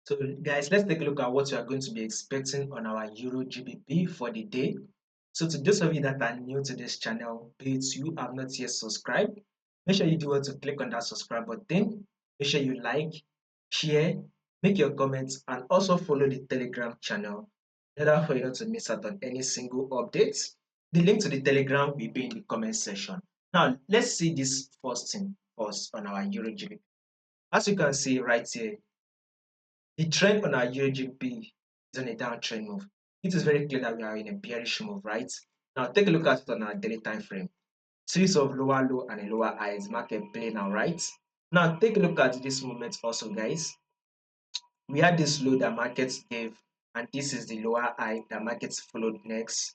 So guys, let's take a look at what we are going to be expecting on our Euro GBP for the day. So to those of you that are new to this channel, please you have not yet subscribed. Make sure you do want to click on that subscribe button. Make sure you like, share, make your comments, and also follow the Telegram channel in order for you not to miss out on any single updates. The link to the Telegram will be in the comment section. Now let's see this first thing first on our Euro GBP. As you can see right here, the trend on our EURGBP is on a downtrend move. It is very clear that we are in a bearish move, right? Now take a look at it on our daily time frame. Series of lower low and a lower high is market play now, right? Now take a look at this movement also, guys. We had this low that markets gave, and this is the lower high that markets followed next.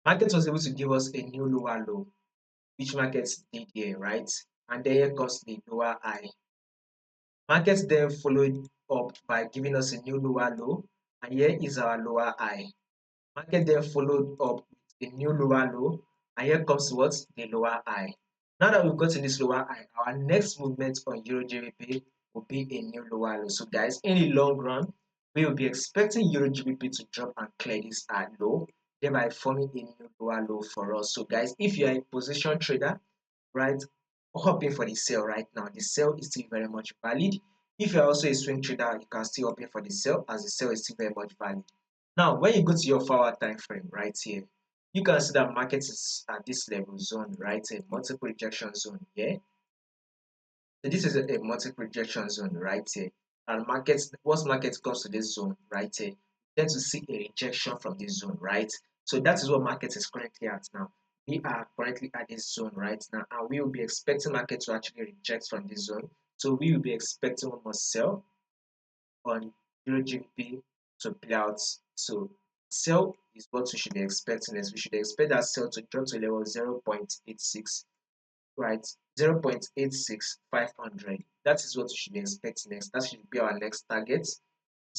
Market was able to give us a new lower low, which markets did here, right? And then here comes the lower high. Markets then followed up by giving us a new lower low, and here is our lower high. Market then followed up with a new lower low, and here comes what? The lower high. Now that we've gotten this lower high, our next movement on Euro GBP will be a new lower low. So guys, in the long run, we will be expecting Euro GBP to drop and clear this high low, thereby forming a new lower low for us. So guys, if you are a position trader, right, hoping for the sell right now, the sell is still very much valid. If you're also a swing trader, you can still open for the sell, as the sell is still very much valid. Now when you go to your 4-hour time frame right here, you can see that market is at this level zone right here, multiple rejection zone here. So this is a multiple rejection zone right here, and once market comes to this zone right here, you tend to see a rejection from this zone, right? So that is what market is currently at now. We are currently at this zone right now, and we will be expecting market to actually reject from this zone. So we will be expecting one more sell on Euro GBP to play out. So sell is what we should be expecting next. We should expect that sell to drop to level 0.86, right? 0.86500. That is what we should be expecting next. That should be our next target.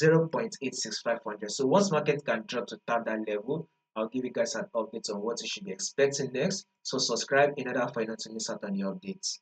0.86500. So once market can drop to tap that level, I'll give you guys an update on what you should be expecting next. So subscribe in order for you not to miss out on the updates.